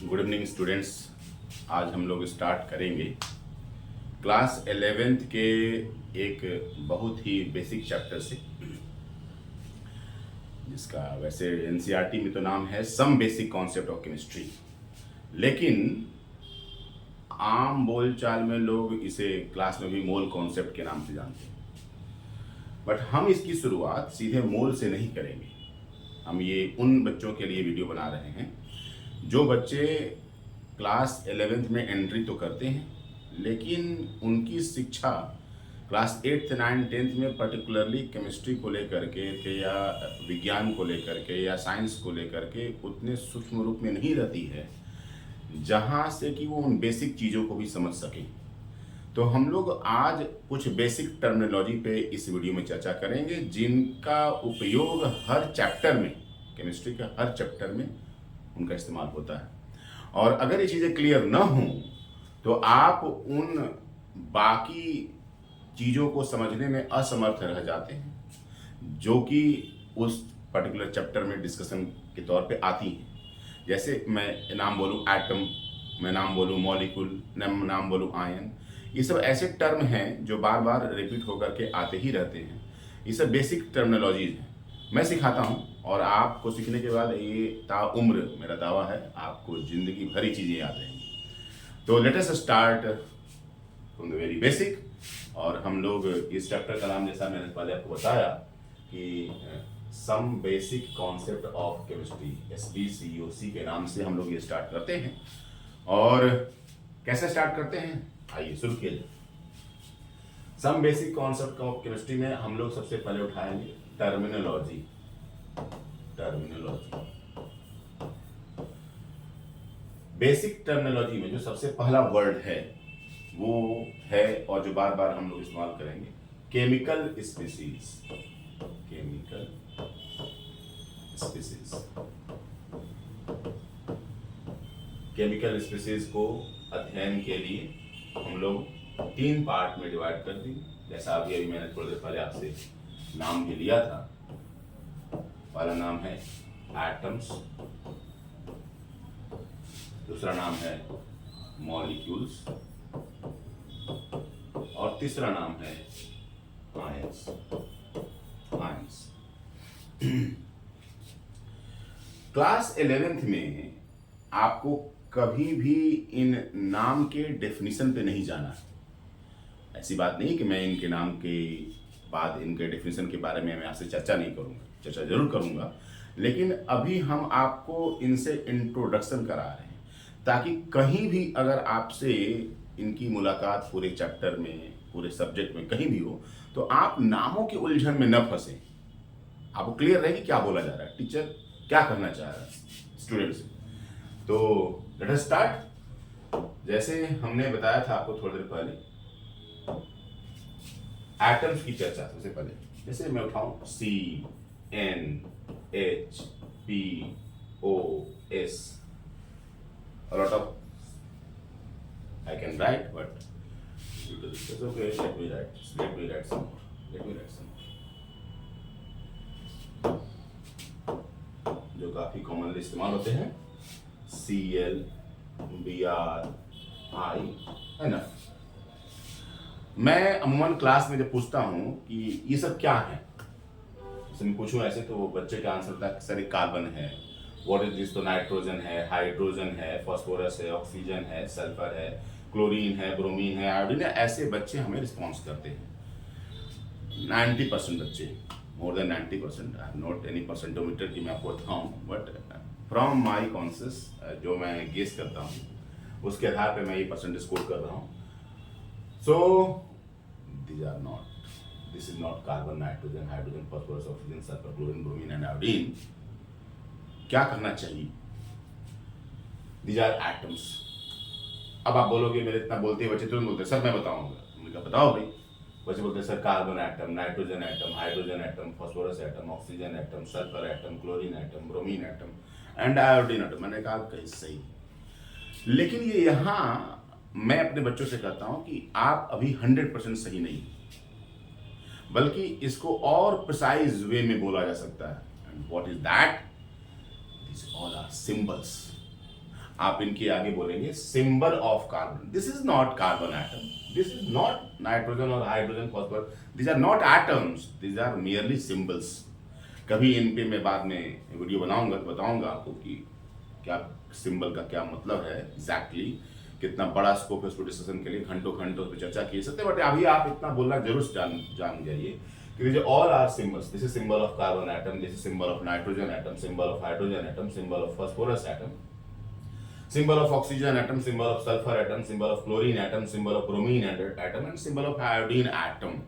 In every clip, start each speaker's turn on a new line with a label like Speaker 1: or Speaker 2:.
Speaker 1: Good evening students. आज हम लोग स्टार्ट करेंगे क्लास 11th के एक बहुत ही बेसिक चैप्टर से, जिसका वैसे एनसीईआरटी में तो नाम है some basic concept of chemistry, लेकिन आम बोलचाल में लोग इसे क्लास में भी मोल कॉन्सेप्ट के नाम से जानते हैं। बट हम इसकी शुरुआत सीधे मोल से नहीं करेंगे। हम ये उन बच्चों के लिए वीडियो बना रहे हैं जो बच्चे क्लास 11th में एंट्री तो करते हैं, लेकिन उनकी शिक्षा क्लास 8th 9th 10th में पर्टिकुलरली केमिस्ट्री को लेकर के या विज्ञान को लेकर के या साइंस को लेकर के उतने सूक्ष्म रूप में नहीं रहती है, जहाँ से कि वो उन बेसिक चीज़ों को भी समझ सकें। तो हम लोग आज कुछ बेसिक टर्मिनोलॉजी पे इस वीडियो में चर्चा करेंगे, जिनका उपयोग हर चैप्टर में, केमिस्ट्री के हर चैप्टर में उनका इस्तेमाल होता है। और अगर ये चीज़ें क्लियर न हों तो आप उन बाकी चीज़ों को समझने में असमर्थ रह जाते हैं जो कि उस पर्टिकुलर चैप्टर में डिस्कशन के तौर पे आती हैं। जैसे मैं नाम बोलूँ एटम, मैं नाम बोलूँ मॉलिक्यूल, नाम बोलूँ आयन, ये सब ऐसे टर्म हैं जो बार बार रिपीट होकर के आते ही रहते हैं। ये सब बेसिक टर्मिनोलॉजीज हैं, मैं सिखाता हूँ और आपको सीखने के बाद ये ताउम्र मेरा दावा है आपको ज़िंदगी भर ही चीज़ें याद रहेंगी। तो late us start from the very basic. और हम लोग इस चैप्टर का नाम, जैसा मैंने पहले आपको बताया कि some basic concept of chemistry, SBCOC के नाम से हम लोग ये स्टार्ट करते हैं। और कैसे स्टार्ट करते हैं, आइए शुरू किया जाए। Some basic concept of chemistry में हम लोग सबसे पहले उठाएंगे टर्मिनोलॉजी। बेसिक टर्मिनोलॉजी में जो सबसे पहला वर्ड है वो है, और जो बार बार हम लोग इस्तेमाल करेंगे, chemical species. Chemical species. Chemical species को अध्ययन के लिए हम लोग 3 पार्ट में डिवाइड कर दी। जैसा अभी मैंने थोड़ी देर पहले आपसे नाम भी लिया था। पहला नाम है एटम्स, दूसरा नाम है मॉलिक्यूल्स, और तीसरा नाम है आयंस। क्लास 11th में आपको कभी भी इन नाम के डेफिनेशन पे नहीं जाना। ऐसी बात नहीं कि मैं इनके नाम के बाद इनके डेफिनेशन के बारे में मैं आपसे चर्चा नहीं करूंगा, चर्चा जरूर करूंगा, लेकिन अभी हम आपको इनसे इंट्रोडक्शन करा रहे हैं ताकि कहीं भी अगर आपसे इनकी मुलाकात पूरे चैप्टर में, पूरे सब्जेक्ट में कहीं भी हो, तो आप नामों के उलझन में न फंसे। आपको क्लियर रहे कि क्या बोला जा रहा है, टीचर क्या करना चाह रहा है स्टूडेंट से। तो लेट अस स्टार्ट। जैसे हमने बताया था आपको थोड़ी देर पहले, एटम्स की चर्चा सबसे पहले, जैसे मैं उठाऊं CNHPOS, a lot of I can write, but due to this, it's okay. Let me write some more. जो काफी कॉमनली इस्तेमाल होते हैं, Cl, Br, I, NF। मैं अमूमन क्लास में जब पूछता हूँ कि ये सब क्या है, जैसे मैं पूछूं ऐसे, तो बच्चे का आंसर होता है सर एक कार्बन है, व्हाट इज दिस, तो नाइट्रोजन है, हाइड्रोजन है, फास्फोरस है, ऑक्सीजन है, सल्फर है, क्लोरीन है, ब्रोमीन है, आयोडीन है। ऐसे बच्चे हमें रिस्पॉन्स करते हैं। 90% बच्चे, more than 90%, I have not any percentometer की मैं आपको बताऊँ, बट फ्रॉम माई कॉन्शियस जो मैं गेस करता हूँ उसके आधार पर मैं ये परसेंटेज स्कोर कर रहा हूँ। So this is not carbon, nitrogen, hydrogen, phosphorus, oxygen, sulfur, chlorine, bromine and iodine। क्या करना चाहिए? These are atoms। अब आप बोलोगे, मेरे इतना बोलते हैं बच्चे, तुरंत बोलते हैं सर मैं बताऊंगा। मैंने कहा बताओ भाई। बच्चे बोलते हैं sir carbon atom, nitrogen atom, hydrogen atom, phosphorus atom, oxygen atom, sulphur atom, chlorine atom, bromine atom and iodine atom. मैंने कहा कहीं सही, लेकिन ये यहाँ मैं अपने बच्चों से कहता हूं कि आप अभी 100% सही नहीं, बल्कि इसको और प्रिसाइज वे में बोला जा सकता है। And what is that? This all are symbols. आप इनके आगे बोलेंगे symbol of carbon. This is not carbon atom, this is not nitrogen और hydrogen phosphorus, this are not atoms, this are merely symbols. कभी इन पे मैं बाद में वीडियो बनाऊंगा तो बताऊंगा आपको कि क्या सिंबल का क्या मतलब है एग्जैक्टली, कितना बड़ा स्कोप है उसको डिस्कशन के लिए, घंटों घंटों पे चर्चा की सकते हैं, बट अभी आप इतना बोलना जरूर जान जाइए कि all are symbols. This is symbol of carbon atom, this is symbol of nitrogen atom, symbol of hydrogen atom, symbol of phosphorus atom, symbol of oxygen atom, symbol of sulfur atom, symbol of chlorine atom, symbol of bromine atom and symbol of iodine atom।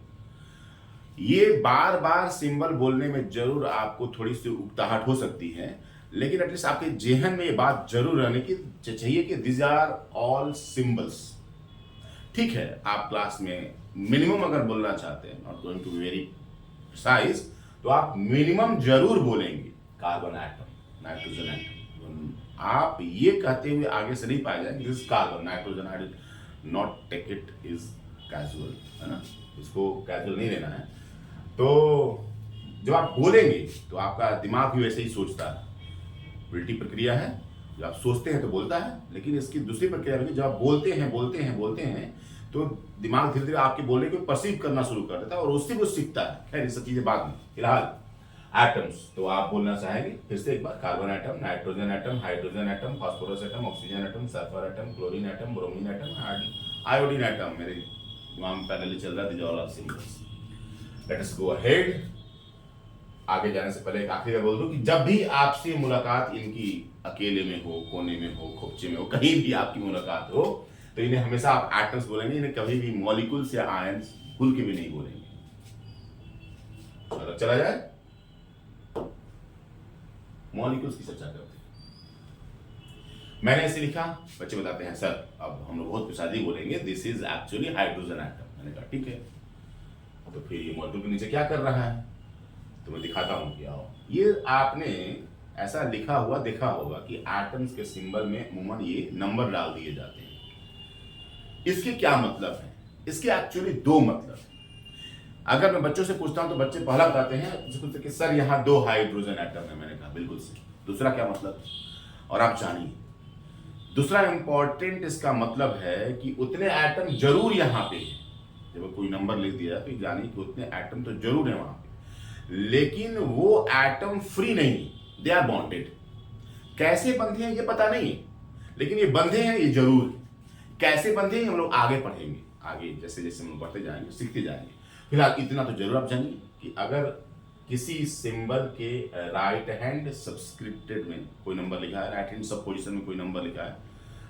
Speaker 1: ये बार बार symbol बोलने में जरूर आपको थोड़ी सी उकताहट हो सकती है, लेकिन एटलीस्ट आपके जेहन में ये बात जरूर रहने की चाहिए कि दिस आर ऑल सिंबल्स। ठीक है, आप क्लास में मिनिमम अगर बोलना चाहते हैं, not going to be very precise, तो आप मिनिमम जरूर बोलेंगे कार्बन एटम, नाइट्रोजन एटम। आप ये कहते हुए आगे से नहीं पाए जाएंगे this carbon nitrogen hydrogen, not take it is casual, है ना, इसको कैजुअल नहीं लेना है। तो जब आप बोलेंगे तो आपका दिमाग भी वैसे ही सोचता है, उल्टी प्रक्रिया है, जब आप सोचते हैं तो बोलता है, लेकिन इसकी दूसरी प्रक्रिया है, जब आप बोलते हैं तो दिमाग धीरे धीरे आपके बोलने को परसीव करना शुरू कर देता है और उससे वो सीखता है। खैर ये सब चीजें बाद में, फिलहाल एटम्स तो आप बोलना चाहेंगे फिर से एक बार, carbon atom, nitrogen atom, hydrogen atom, phosphorus atom, oxygen atom, sulphur atom, chlorine atom, bromine atom, iodine atom. मेरे दिमाग में पहले चल रहा था, all are symbols. Let us go ahead. आगे जाने से पहले एक आखिरी बोल दूं कि जब भी आपसे मुलाकात इनकी अकेले में हो, कोने में हो, खोपचे में हो, कहीं भी आपकी मुलाकात हो, तो इन्हें हमेशा आप एटम्स बोलेंगे, इन्हें कभी भी मॉलिक्यूल्स या आयंस भूल के भी नहीं बोलेंगे। मतलब चला जाए मॉलिक्यूल्स की चर्चा करते हैं। मैंने ऐसे लिखा, बच्चे बताते हैं सर अब हम लोग बहुत पिसादी बोलेंगे, this is actually hydrogen atom. मैंने कहा ठीक है, तो फिर ये मॉलिक्यूल के नीचे क्या कर रहा है, तो मैं दिखाता हूं कि आओ। ये आपने ऐसा लिखा हुआ देखा होगा कि एटम्स के सिंबल में अमूमन ये नंबर डाल दिए जाते हैं। इसके क्या मतलब है? इसके एक्चुअली दो मतलब है। अगर मैं बच्चों से पूछता हूं तो बच्चे पहला बताते हैं कि सर यहाँ 2 हाइड्रोजन एटम है। मैंने कहा बिल्कुल सही। दूसरा क्या मतलब? और आप जानिए दूसरा इंपॉर्टेंट इसका मतलब है कि उतने एटम जरूर यहाँ पे है। जब कोई नंबर लिख दिया तो जानिए कि उतने एटम तो जरूर है वहां पे, लेकिन वो एटम फ्री नहीं, दे आर बॉन्डेड। कैसे बंधे हैं ये पता नहीं है, लेकिन ये बंधे हैं ये जरूर। कैसे बंधे हैं हम लोग आगे पढ़ेंगे, आगे जैसे जैसे हम लोग बढ़ते जाएंगे सीखते जाएंगे। फिलहाल इतना तो जरूर आप जानिए कि अगर किसी सिंबल के राइट हैंड सब्सक्रिप्टेड में कोई नंबर लिखा है, राइट हैंड सब पोजिशन में कोई नंबर लिखा है,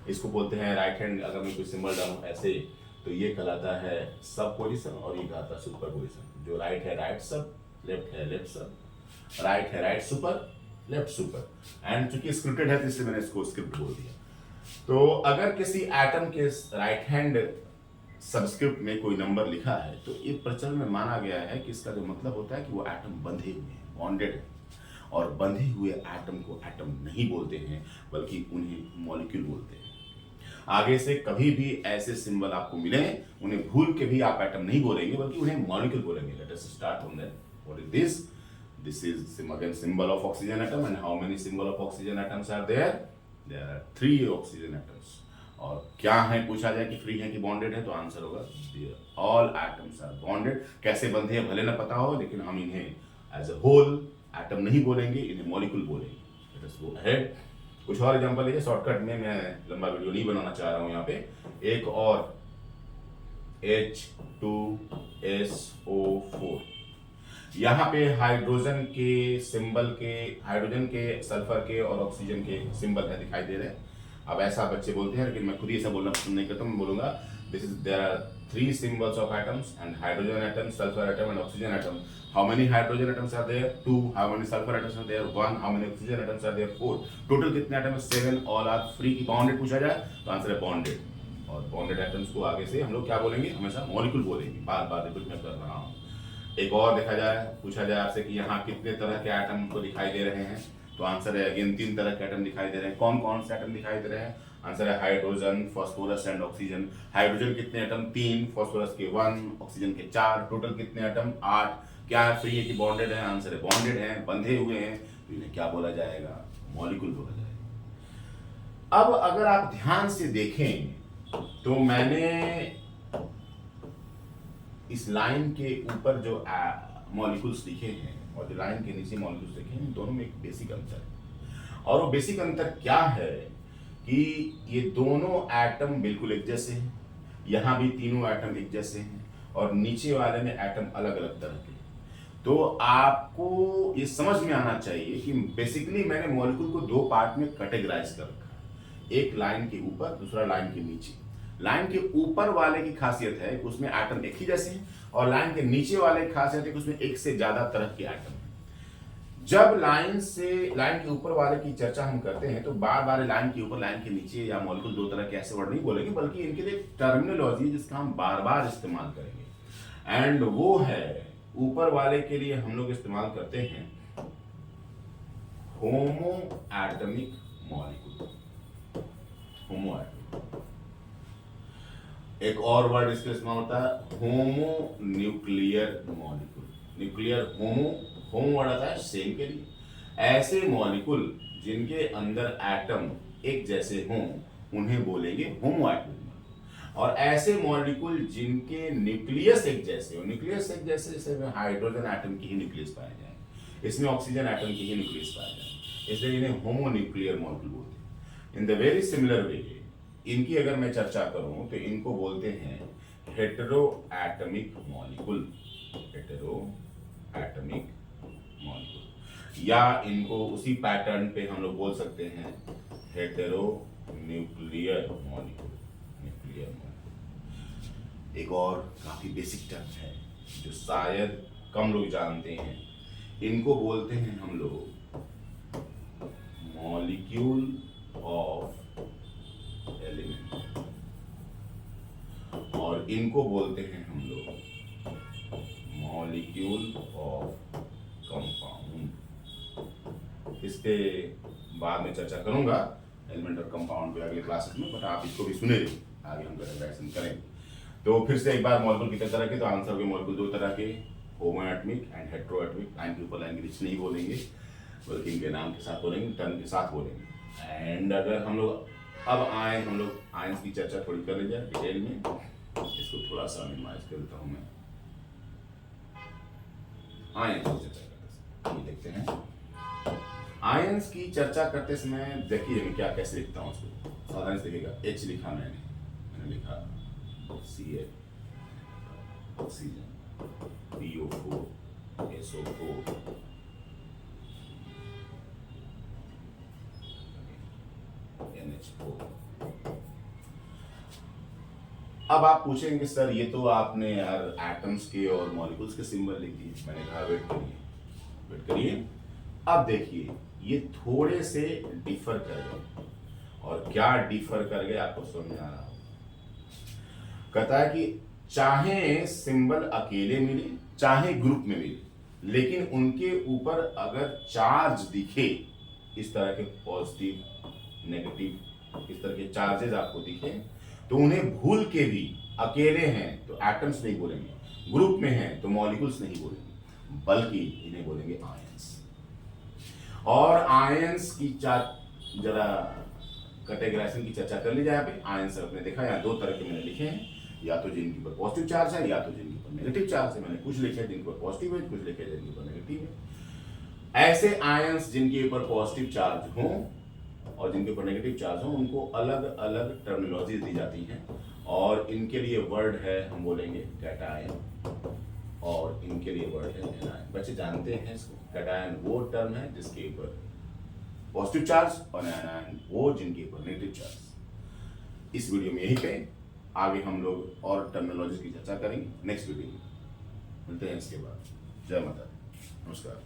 Speaker 1: इसको बोलते हैं राइट हैंड। अगर मैं कोई सिंबल डालूं ऐसे तो ये कहलाता है सब पोजिशन और ये कहलाता है सुपर पोजिशन। जो राइट है राइट सब, लेफ्ट है लेफ्ट सब, राइट है right super, left super. And चूंकि स्क्रिप्टेड है तो इसलिए मैंने इसको स्क्रिप्ट बोल दिया। तो अगर किसी एटम के राइट हैंड सबस्क्रिप्ट में कोई नंबर लिखा है तो ये प्रचलन में माना गया है कि इसका जो मतलब होता है कि वो एटम बंधे हुए हैं, बॉन्डेड है। और बंधे हुए एटम को एटम नहीं बोलते हैं बल्कि उन्हें मॉलिक्यूल बोलते हैं। आगे से कभी भी ऐसे सिंबल आपको मिले उन्हें भूल के भी आप एटम नहीं बोलेंगे बल्कि उन्हें मॉलिक्यूल बोलेंगे। Let us start from that. What is this? This is again symbol of oxygen atom. And how many symbol of oxygen atoms are there? There are 3 oxygen atoms. और क्या है पूछा जाए कि फ्री है कि बॉन्डेड है, तो आंसर होगा ऑल एटम्स आर बॉन्डेड। कैसे बंधे हैं भले ना पता हो, लेकिन हम इन्हें एज अ होल एटम नहीं बोलेंगे, इन्हें मॉलिक्यूल बोलेंगे। Let us go ahead. कुछ और एग्जांपल है शॉर्टकट में, मैं लंबा वीडियो नहीं बनाना चाह रहा हूं। यहाँ पे एक और H2SO4। यहाँ पे हाइड्रोजन के सिंबल के, हाइड्रोजन के, सल्फर के और ऑक्सीजन के सिंबल है दिखाई दे रहे हैं। अब ऐसा बच्चे बोलते हैं, लेकिन मैं खुद ही ऐसा बोलना पसंद नहीं करता। मैं बोलूंगा this is there are 3 symbols of atoms and hydrogen atom, sulphur atom and oxygen atom. How many hydrogen atoms are there? 2। How many sulphur atoms are there? 1। How many oxygen atoms are there? 4। Total कितने atom है? 7। All are free की bonded पूछा जाए तो answer है bonded. और bonded atoms को आगे से हम लोग क्या बोलेंगे? हमेशा मॉलिक्यूल बोलेंगे। बार बार रिपीट मैं कर रहा हूँ। एक और देखा जाए, पूछा जाए आपसे कि यहाँ कितने तरह के एटम को दिखाई दे रहे हैं, तो आंसर है अगेन 3 तरह के एटम दिखाई दे रहे हैं। कौन कौन से एटम दिखाई दे रहे हैं? आंसर है hydrogen, phosphorus and oxygen. Hydrogen कितने एटम? 3। फास्फोरस के 1, ऑक्सीजन के 4। टोटल कितने एटम? 8। क्या है? फ्री है कि बॉन्डेड है? आंसर है बॉन्डेड है, बंधे हुए हैं। तो इन्हें क्या बोला जाएगा? मॉलिक्यूल बोला जाएगा। अब अगर आप ध्यान से देखें तो मैंने इस लाइन के ऊपर जो मॉलिक्यूल्स लिखे हैं और जो लाइन के नीचे मॉलिक्यूल्स लिखे हैं, दोनों में एक बेसिक अंतर है। और वो बेसिक अंतर क्या है कि ये दोनों एटम बिल्कुल एक जैसे हैं, यहाँ भी तीनों एटम एक जैसे हैं, और नीचे वाले में एटम अलग अलग तरह के। तो आपको ये समझ में आना चाहिए कि बेसिकली मैंने मॉलिक्यूल को दो पार्ट में कैटेगराइज कर रखा है, एक लाइन के ऊपर, दूसरा लाइन के नीचे। लाइन के ऊपर वाले की खासियत है कि उसमें एटम एक ही जैसे हैं, और लाइन के नीचे वाले की खासियत है कि उसमें एक से ज्यादा तरह के एटम हैं। जब लाइन के ऊपर वाले की चर्चा हम करते हैं तो बार बार लाइन के ऊपर, लाइन के नीचे या मॉलिक्यूल दो तरह के ऐसे वर्ड नहीं बोलेंगे, बल्कि इनके लिए टर्मिनोलॉजी जिसका हम बार बार इस्तेमाल करेंगे। एंड वो है, ऊपर वाले के लिए हम लोग इस्तेमाल करते हैं होमो एटमिक मॉलिक्यूल। होमो एटमिक, एक और वर्ड इसके इस्तेमाल होता है होमो न्यूक्लियर मॉलिक्यूल। न्यूक्लियर, होमो वर्ड आता है सेम के लिए। ऐसे मॉलिक्यूल जिनके अंदर एटम एक जैसे हों उन्हें बोलेंगे होमो एटमिक। और ऐसे मॉलिक्यूल जिनके न्यूक्लियस एक जैसे हो, न्यूक्लियस एक जैसे, जैसे हाइड्रोजन एटम की ही न्यूक्लियस पाया जाए, इसमें ऑक्सीजन एटम की ही न्यूक्लियस पाया जाए, इसलिए इन्हें होमो न्यूक्लियर मॉलिक्यूल बोलते हैं। In the very similar way इनकी अगर मैं चर्चा करूं तो इनको बोलते हैं hetero atomic molecule. Hetero atomic molecule, या इनको उसी पैटर्न पे हम लोग बोल सकते हैं hetero nuclear molecule. Nuclear molecule एक और काफी बेसिक टर्म है जो शायद कम लोग जानते हैं, इनको बोलते हैं हम लोग मॉलिक्यूल ऑफ एलिमेंट, और इनको बोलते हैं हम लोग मॉलिक्यूल ऑफ कंपाउंड। इस पे बाद में चर्चा करूंगा एलिमेंट और कंपाउंड पे अगले क्लासेस में, बट आप इसको भी सुने रहिए, आगे हम कैटेगराइजेशन करेंगे। तो फिर से एक बार मॉलिक्यूल कितने तरह के, तो आंसर होंगे मॉलिक्यूल दो तरह के, homo atomic and hetero atomic. Line के ऊपर लाइन के नीचे नहीं बोलेंगे, बल्कि इनके नाम के साथ बोलेंगे, टर्म के साथ बोलेंगे। एंड अगर हम लोग अब आए, हम लोग आयंस की चर्चा थोड़ी कर ली जाए डिटेल में। इसको थोड़ा सा मिनिमाइज कर देता हूं मैं। आयंस की चर्चा करते समय देखते हैं, आयंस की चर्चा करते समय देखिए मैं क्या कैसे लिखता हूं उसको। साधारण से देखिएगा, H लिखा मैंने लिखा Cl, oxygen, PO4, SO4, NH4। अब आप पूछेंगे सर ये तो आपने यार एटम्स के और मॉलिक्यूल्स के सिंबल लिख दिए। मैंने कहा वेट करिए। अब देखिए ये थोड़े से डिफर कर गए, और क्या डिफर कर गए आपको समझ आ रहा हो। कहता है कि चाहे सिंबल अकेले मिले चाहे ग्रुप में मिले, लेकिन उनके ऊपर अगर चार्ज दिखे, इस तरह के पॉजिटिव, नेगेटिव, इस तरह के चार्जेस आपको दिखे, तो उन्हें भूल के भी अकेले हैं तो एटम्स नहीं बोलेंगे, ग्रुप में हैं तो मॉलिक्यूल्स नहीं बोलेंगे, बल्कि इन्हें बोलेंगे आयंस। और आयंस की जरा कैटेगराइजेशन की चर्चा कर ली जाए। अभी आयंस आपने देखा यहाँ दो तरह के मैंने लिखे हैं, या तो जिनके ऊपर पॉजिटिव चार्ज है या तो जिनके ऊपर नेगेटिव चार्ज है। मैंने कुछ लिखे जिनके ऊपर पॉजिटिव है, कुछ लिखे जिनके ऊपर नेगेटिव है। ऐसे आयंस जिनके ऊपर पॉजिटिव चार्ज हो और जिनके ऊपर नेगेटिव चार्ज हो, उनको अलग अलग टर्मिनोलॉजी दी जाती हैं, और इनके लिए वर्ड है हम बोलेंगे कैटायन, और इनके लिए वर्ड है एनायन। बच्चे जानते हैं इसको, कैटायन वो टर्म है जिसके ऊपर पॉजिटिव चार्ज, और एनायन वो जिनके ऊपर नेगेटिव चार्ज। इस वीडियो में यही कहें, आगे हम लोग और टर्मिनोलॉजी की चर्चा करेंगे नेक्स्ट वीडियो में। मिलते हैं इसके बाद। जय माता दी, नमस्कार।